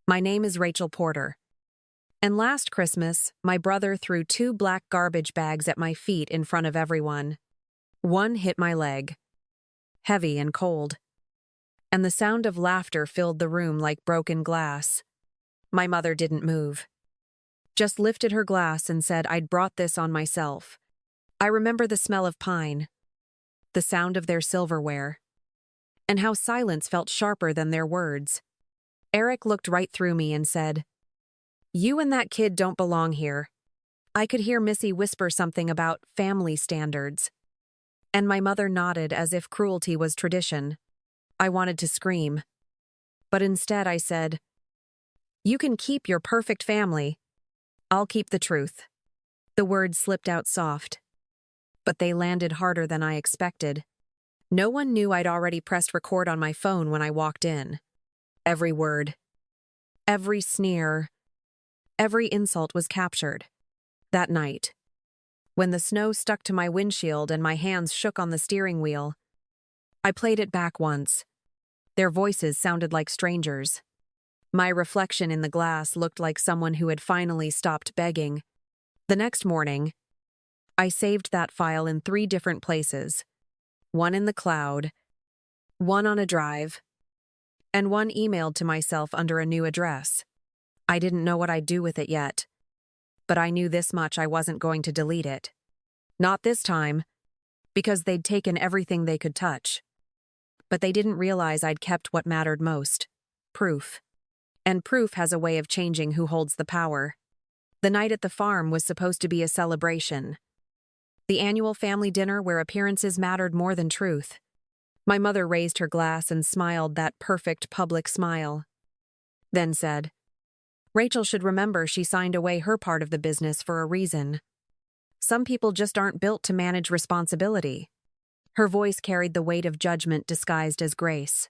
My name is Rachel Porter. And last Christmas, my brother threw 2 black garbage bags at my feet in front of everyone. One hit my leg, heavy and cold, and the sound of laughter filled the room like broken glass. My mother didn't move, just lifted her glass and said I'd brought this on myself. I remember the smell of pine, the sound of their silverware, and how silence felt sharper than their words. Eric looked right through me and said, "You and that kid don't belong here." I could hear Missy whisper something about family standards, and my mother nodded as if cruelty was tradition. I wanted to scream, but instead I said, "You can keep your perfect family. I'll keep the truth." The words slipped out soft, but they landed harder than I expected. No one knew I'd already pressed record on my phone when I walked in. Every word, every sneer, every insult was captured. That night, when the snow stuck to my windshield and my hands shook on the steering wheel, I played it back once. Their voices sounded like strangers. My reflection in the glass looked like someone who had finally stopped begging. The next morning, I saved that file in 3 different places. One in the cloud, one on a drive, and one emailed to myself under a new address. I didn't know what I'd do with it yet, but I knew this much: I wasn't going to delete it. Not this time, because they'd taken everything they could touch. But they didn't realize I'd kept what mattered most: proof. And proof has a way of changing who holds the power. The night at the farm was supposed to be a celebration. The annual family dinner where appearances mattered more than truth. My mother raised her glass and smiled that perfect public smile. Then said, "Rachel should remember she signed away her part of the business for a reason. Some people just aren't built to manage responsibility." Her voice carried the weight of judgment disguised as grace.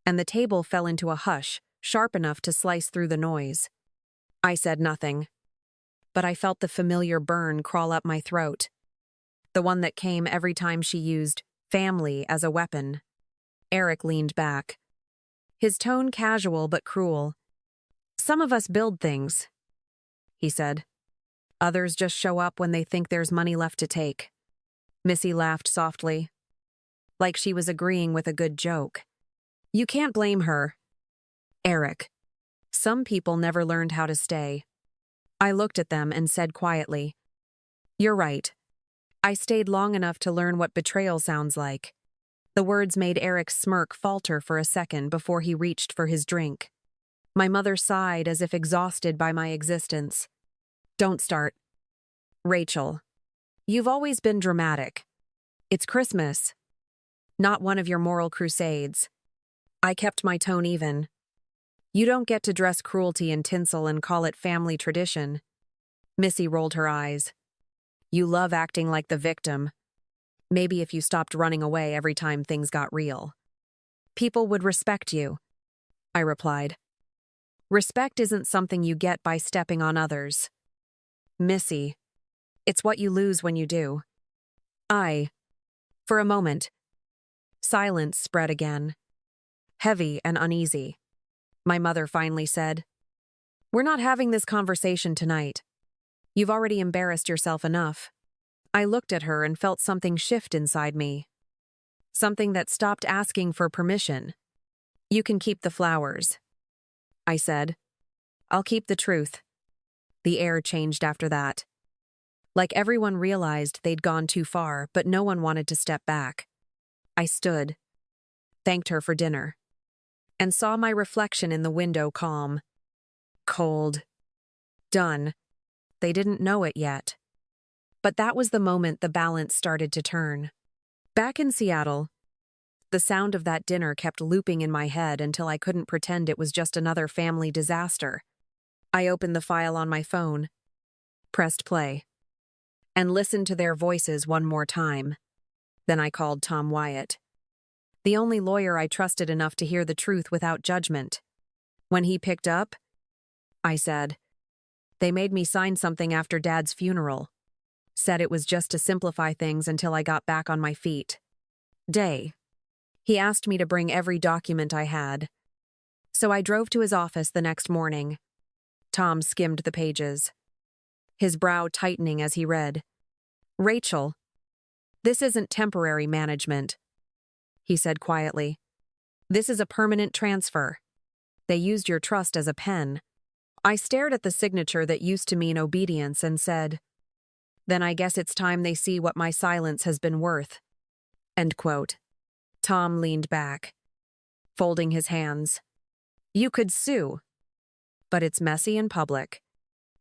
And the table fell into a hush, sharp enough to slice through the noise. I said nothing, but I felt the familiar burn crawl up my throat. The one that came every time she used family as a weapon. Eric leaned back, his tone casual but cruel. "Some of us build things," he said. "Others just show up when they think there's money left to take." Missy laughed softly, like she was agreeing with a good joke. "You can't blame her, Eric. Some people never learned how to stay." I looked at them and said quietly, "You're right. I stayed long enough to learn what betrayal sounds like." The words made Eric's smirk falter for a second before he reached for his drink. My mother sighed as if exhausted by my existence. "Don't start, Rachel. You've always been dramatic. It's Christmas, not one of your moral crusades." I kept my tone even. "You don't get to dress cruelty in tinsel and call it family tradition." Missy rolled her eyes. "You love acting like the victim. Maybe if you stopped running away every time things got real, people would respect you," I replied. "Respect isn't something you get by stepping on others, Missy. It's what you lose when you do." For a moment, silence spread again, heavy and uneasy. My mother finally said, "We're not having this conversation tonight. You've already embarrassed yourself enough." I looked at her and felt something shift inside me. Something that stopped asking for permission. "You can keep the flowers," I said. "I'll keep the truth." The air changed after that. Like everyone realized they'd gone too far, but no one wanted to step back. I stood, thanked her for dinner, and saw my reflection in the window calm, cold, done. They didn't know it yet. But that was the moment the balance started to turn. Back in Seattle, the sound of that dinner kept looping in my head until I couldn't pretend it was just another family disaster. I opened the file on my phone, pressed play, and listened to their voices one more time. Then I called Tom Wyatt, the only lawyer I trusted enough to hear the truth without judgment. When he picked up, I said, "They made me sign something after Dad's funeral. Said it was just to simplify things until I got back on my feet. He asked me to bring every document I had. So I drove to his office the next morning. Tom skimmed the pages, his brow tightening as he read. "Rachel, this isn't temporary management," he said quietly. "This is a permanent transfer. They used your trust as a pen." I stared at the signature that used to mean obedience and said, "Then I guess it's time they see what my silence has been worth." End quote. Tom leaned back, folding his hands. "You could sue, but it's messy and public.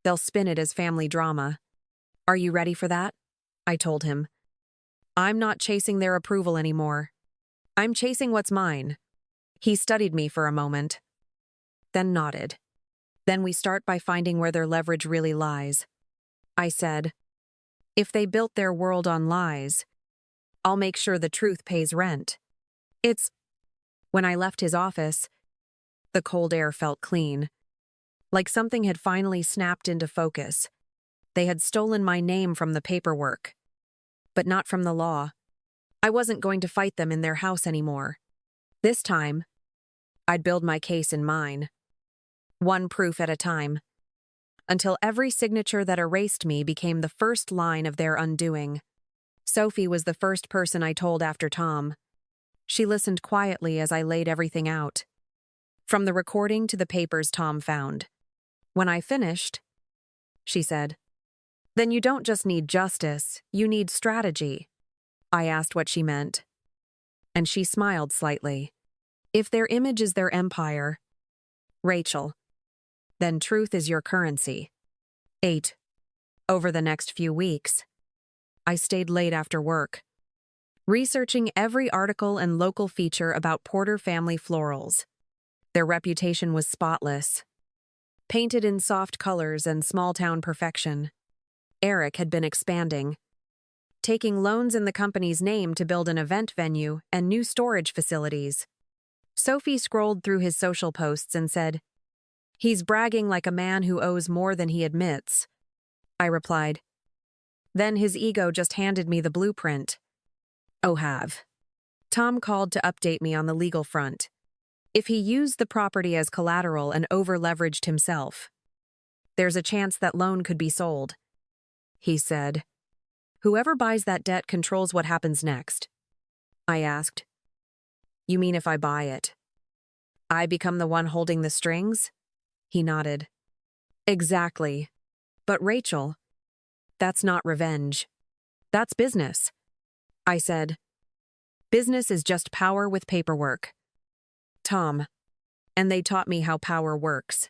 They'll spin it as family drama. Are you ready for that?" I told him. "I'm not chasing their approval anymore. I'm chasing what's mine." He studied me for a moment, then nodded. "Then we start by finding where their leverage really lies." I said, "If they built their world on lies, I'll make sure the truth pays rent." When I left his office, the cold air felt clean, like something had finally snapped into focus. They had stolen my name from the paperwork, but not from the law. I wasn't going to fight them in their house anymore. This time, I'd build my case in mine, one proof at a time, until every signature that erased me became the first line of their undoing. Sophie was the first person I told after Tom. She listened quietly as I laid everything out, from the recording to the papers Tom found. When I finished, she said, "Then you don't just need justice, you need strategy." I asked what she meant, and she smiled slightly. "If their image is their empire, Rachel, then truth is your currency." 8. Over the next few weeks, I stayed late after work, researching every article and local feature about Porter family florals. Their reputation was spotless, painted in soft colors and small-town perfection. Eric had been expanding, taking loans in the company's name to build an event venue and new storage facilities. Sophie scrolled through his social posts and said, "He's bragging like a man who owes more than he admits." I replied. Then his ego just handed me the blueprint. "Oh, have." Tom called to update me on the legal front. If he used the property as collateral and over-leveraged himself, there's a chance that loan could be sold. He said, "Whoever buys that debt controls what happens next." I asked, "You mean if I buy it, I become the one holding the strings?" He nodded. "Exactly. But Rachel, that's not revenge. That's business." I said, "Business is just power with paperwork." Tom, and they taught me how power works.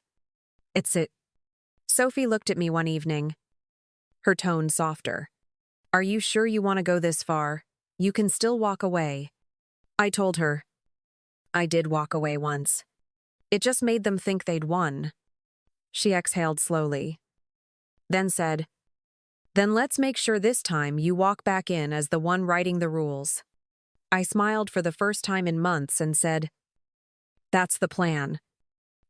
Sophie looked at me one evening, her tone softer. "Are you sure you want to go this far? You can still walk away." I told her, "I did walk away once. It just made them think they'd won." She exhaled slowly, then said, "Then let's make sure this time you walk back in as the one writing the rules." I smiled for the first time in months and said, "That's the plan."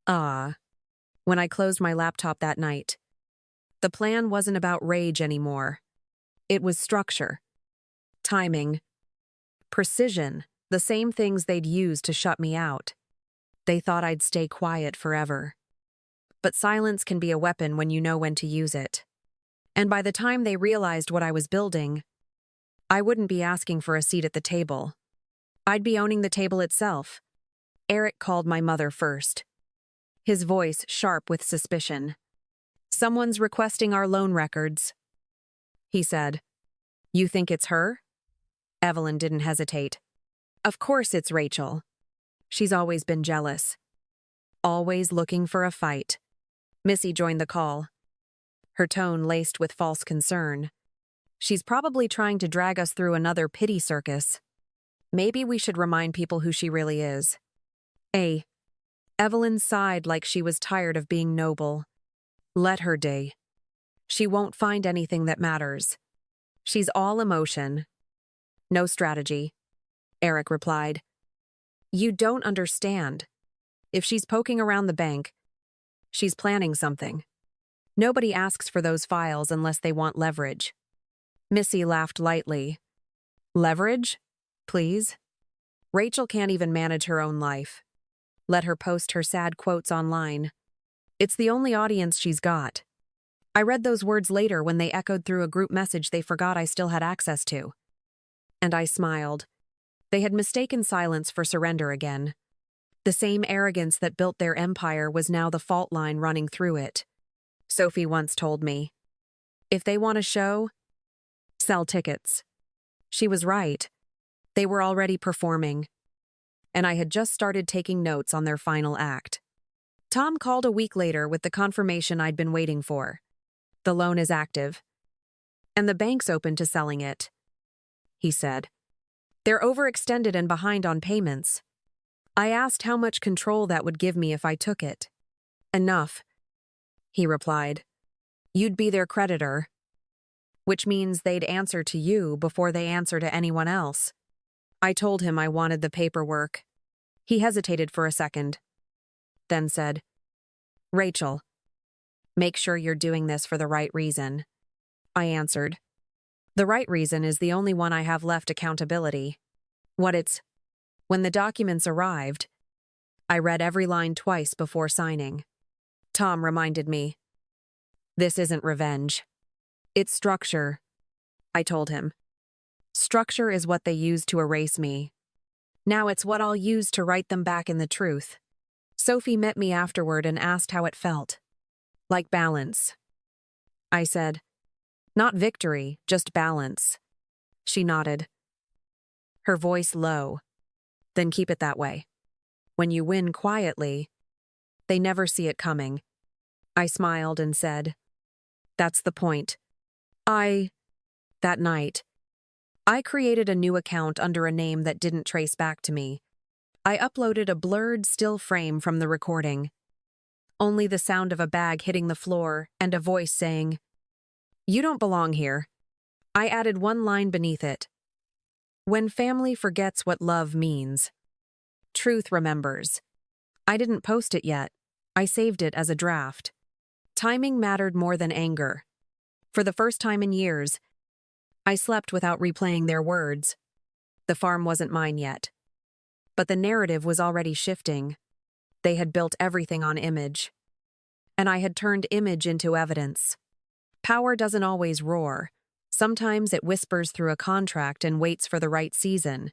When I closed my laptop that night, the plan wasn't about rage anymore. It was structure, timing, precision, the same things they'd used to shut me out. They thought I'd stay quiet forever. But silence can be a weapon when you know when to use it. And by the time they realized what I was building, I wouldn't be asking for a seat at the table. I'd be owning the table itself. Eric called my mother first, his voice sharp with suspicion. "Someone's requesting our loan records," he said. "You think it's her?" Evelyn didn't hesitate. "Of course it's Rachel. She's always been jealous. Always looking for a fight." Missy joined the call, her tone laced with false concern. "She's probably trying to drag us through another pity circus. Maybe we should remind people who she really is." Evelyn sighed like she was tired of being noble. "Let her day. She won't find anything that matters. She's all emotion, no strategy," Eric replied. "You don't understand. If she's poking around the bank, she's planning something. Nobody asks for those files unless they want leverage." Missy laughed lightly. "Leverage? Please? Rachel can't even manage her own life. let her post her sad quotes online. It's the only audience she's got. I read those words later when they echoed through a group message they forgot I still had access to. And I smiled. They had mistaken silence for surrender again. The same arrogance that built their empire was now the fault line running through it. Sophie once told me, "If they want a show, sell tickets." She was right. They were already performing, and I had just started taking notes on their final act. Tom called a week later with the confirmation I'd been waiting for. "The loan is active, and the bank's open to selling it," he said. "They're overextended and behind on payments." I asked how much control that would give me if I took it. "Enough," he replied. "You'd be their creditor, which means they'd answer to you before they answer to anyone else." I told him I wanted the paperwork. He hesitated for a second, then said, "Rachel, make sure you're doing this for the right reason." I answered, "The right reason is the only one I have left: accountability." When the documents arrived, I read every line twice before signing. Tom reminded me, "This isn't revenge. It's structure," I told him. "Structure is what they used to erase me. Now it's what I'll use to write them back in the truth." Sophie met me afterward and asked how it felt. "Like balance," I said. "Not victory, just balance." She nodded, her voice low. "Then keep it that way. When you win quietly, they never see it coming." I smiled and said, "That's the point." That night, I created a new account under a name that didn't trace back to me. I uploaded a blurred still frame from the recording. Only the sound of a bag hitting the floor and a voice saying, "You don't belong here." I added one line beneath it. "When family forgets what love means, truth remembers." I didn't post it yet. I saved it as a draft. Timing mattered more than anger. For the first time in years, I slept without replaying their words. The farm wasn't mine yet. But the narrative was already shifting. They had built everything on image. And I had turned image into evidence. Power doesn't always roar. Sometimes it whispers through a contract and waits for the right season.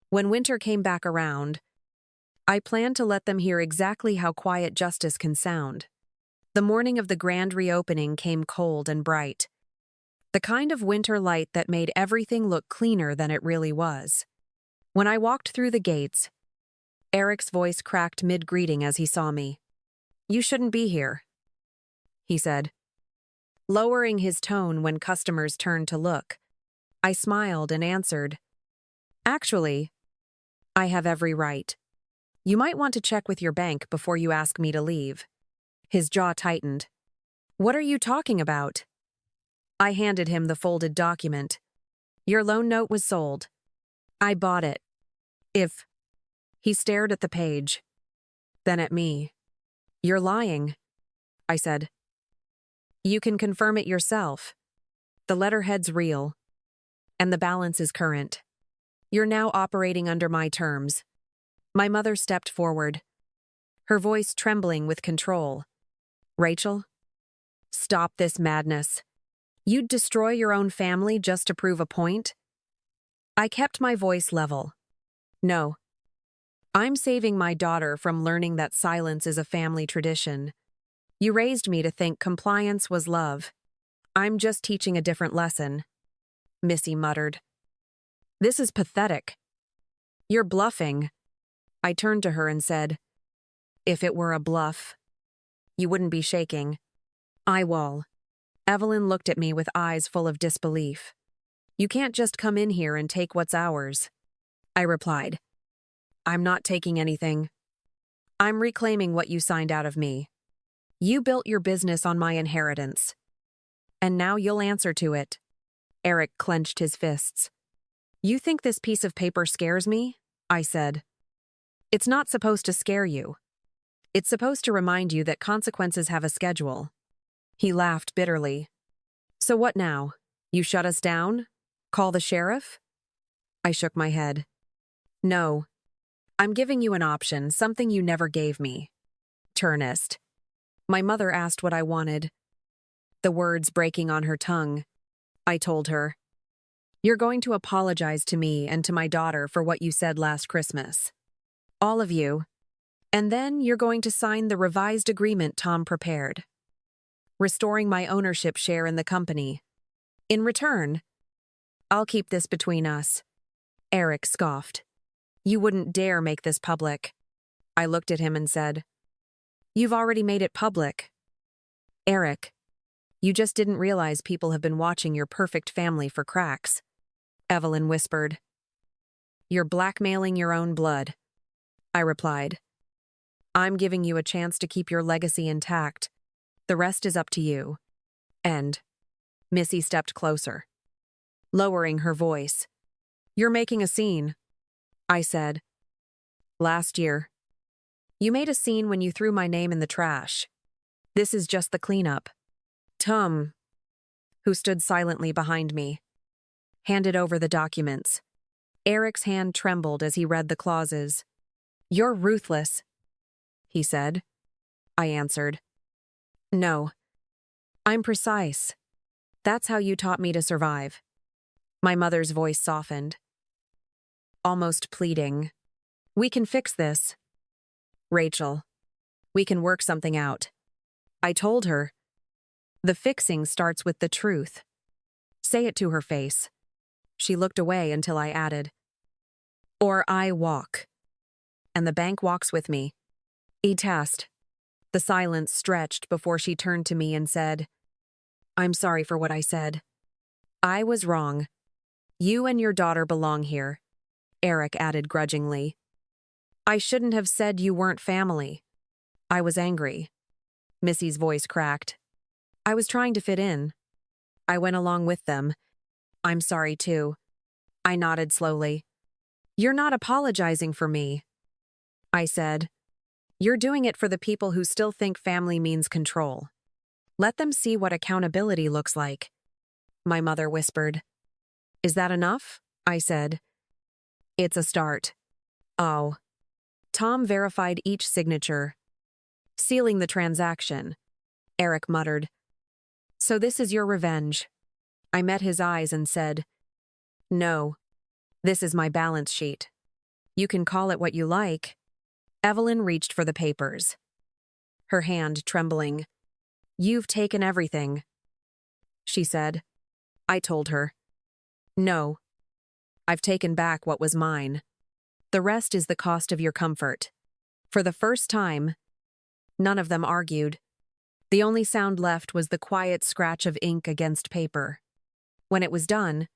When winter came back around, I planned to let them hear exactly how quiet justice can sound. The morning of the grand reopening came cold and bright. The kind of winter light that made everything look cleaner than it really was. When I walked through the gates, Eric's voice cracked mid-greeting as he saw me. "You shouldn't be here," he said, lowering his tone when customers turned to look. I smiled and answered, "Actually, I have every right. You might want to check with your bank before you ask me to leave." His jaw tightened. "What are you talking about?" I handed him the folded document. "Your loan note was sold. I bought it. If..." He stared at the page, then at me. "You're lying," I said. "You can confirm it yourself. The letterhead's real, and the balance is current. You're now operating under my terms." My mother stepped forward, her voice trembling with control. "Rachel, stop this madness. You'd destroy your own family just to prove a point?" I kept my voice level. "No. I'm saving my daughter from learning that silence is a family tradition. You raised me to think compliance was love. I'm just teaching a different lesson." Missy muttered. "This is pathetic. You're bluffing." I turned to her and said, "If it were a bluff, you wouldn't be shaking." "Eyewall." Evelyn looked at me with eyes full of disbelief. "You can't just come in here and take what's ours." I replied, "I'm not taking anything. I'm reclaiming what you signed out of me. You built your business on my inheritance. And now you'll answer to it." Eric clenched his fists. "You think this piece of paper scares me?" I said. "It's not supposed to scare you. It's supposed to remind you that consequences have a schedule." He laughed bitterly. "So what now? You shut us down? Call the sheriff?" I shook my head. "No. I'm giving you an option, something you never gave me. Turnist. My mother asked what I wanted. The words breaking on her tongue. I told her, "You're going to apologize to me and to my daughter for what you said last Christmas. All of you. And then you're going to sign the revised agreement Tom prepared, restoring my ownership share in the company. In return, I'll keep this between us." Eric scoffed. "You wouldn't dare make this public." I looked at him and said, "You've already made it public." "Eric, you just didn't realize people have been watching your perfect family for cracks," Evelyn whispered. "You're blackmailing your own blood," I replied. "I'm giving you a chance to keep your legacy intact. The rest is up to you." And Missy stepped closer, lowering her voice. "You're making a scene," I said. "Last year, you made a scene when you threw my name in the trash. This is just the cleanup." Tom, who stood silently behind me, handed over the documents. Eric's hand trembled as he read the clauses. "You're ruthless," he said. I answered, "No, I'm precise. That's how you taught me to survive." My mother's voice softened, almost pleading. "We can fix this, Rachel. We can work something out." I told her, "The fixing starts with the truth. Say it to her face." She looked away until I added, "Or I walk. And the bank walks with me." Test. The silence stretched before she turned to me and said, "I'm sorry for what I said. I was wrong. You and your daughter belong here," Eric added grudgingly. "I shouldn't have said you weren't family." I was angry. Missy's voice cracked. "I was trying to fit in. I went along with them. I'm sorry too." I nodded slowly. "You're not apologizing for me," I said. "You're doing it for the people who still think family means control. Let them see what accountability looks like." My mother whispered. "Is that enough?" I said. "It's a start." Oh. Tom verified each signature, sealing the transaction. Eric muttered, "So this is your revenge." I met his eyes and said, "No, this is my balance sheet. You can call it what you like." Evelyn reached for the papers, her hand trembling. "You've taken everything," she said. I told her, "No, I've taken back what was mine. The rest is the cost of your comfort." For the first time, none of them argued. The only sound left was the quiet scratch of ink against paper. When it was done,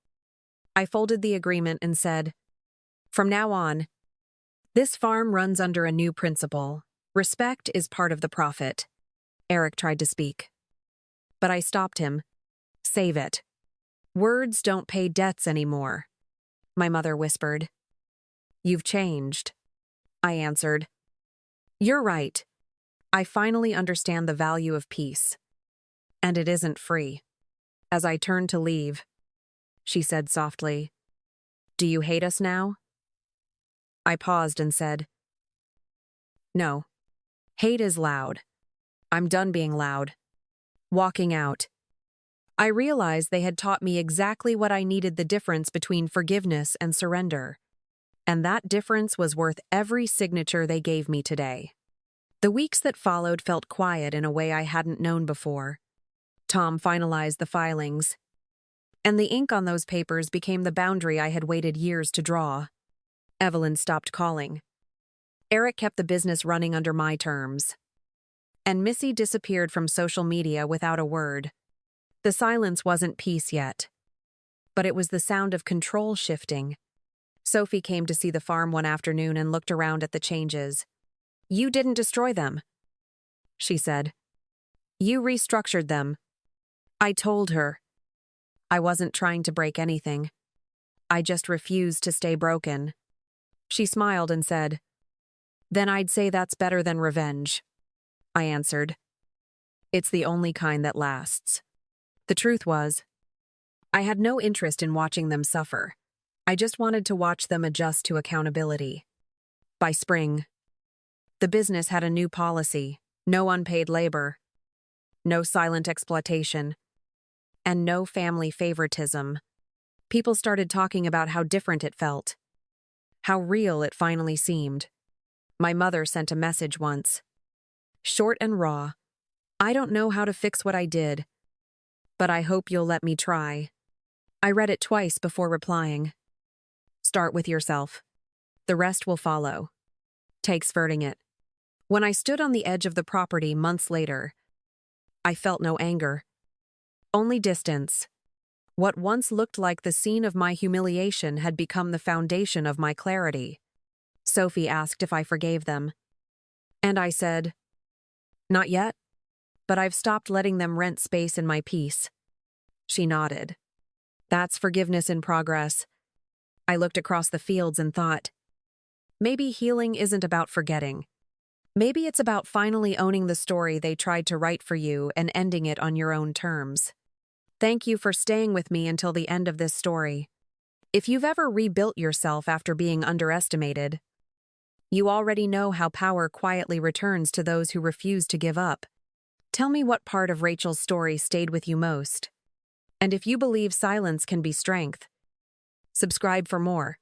I folded the agreement and said, "From now on, this farm runs under a new principle. Respect is part of the profit." Eric tried to speak, but I stopped him. "Save it. Words don't pay debts anymore," my mother whispered. "You've changed," I answered. "You're right. I finally understand the value of peace. And it isn't free." As I turned to leave, she said softly, "Do you hate us now?" I paused and said, "No. Hate is loud. I'm done being loud." Walking out, I realized they had taught me exactly what I needed: the difference between forgiveness and surrender. And that difference was worth every signature they gave me today. The weeks that followed felt quiet in a way I hadn't known before. Tom finalized the filings, and the ink on those papers became the boundary I had waited years to draw. Evelyn stopped calling. Eric kept the business running under my terms. And Missy disappeared from social media without a word. The silence wasn't peace yet, but it was the sound of control shifting. Sophie came to see the farm one afternoon and looked around at the changes. "You didn't destroy them," she said. "You restructured them." I told her I wasn't trying to break anything. I just refused to stay broken. She smiled and said, "Then I'd say that's better than revenge." I answered, "It's the only kind that lasts." The truth was, I had no interest in watching them suffer. I just wanted to watch them adjust to accountability. By spring, the business had a new policy: no unpaid labor, no silent exploitation, and no family favoritism. People started talking about how different it felt, how real it finally seemed. My mother sent a message once. Short and raw. "I don't know how to fix what I did, but I hope you'll let me try." I read it twice before replying. Start with yourself. The rest will follow. Takes verting it. When I stood on the edge of the property months later, I felt no anger, only distance. What once looked like the scene of my humiliation had become the foundation of my clarity. Sophie asked if I forgave them. And I said, "Not yet, but I've stopped letting them rent space in my peace." She nodded. That's forgiveness in progress. I looked across the fields and thought, maybe healing isn't about forgetting. Maybe it's about finally owning the story they tried to write for you and ending it on your own terms. Thank you for staying with me until the end of this story. If you've ever rebuilt yourself after being underestimated, you already know how power quietly returns to those who refuse to give up. Tell me what part of Rachel's story stayed with you most. And if you believe silence can be strength, subscribe for more.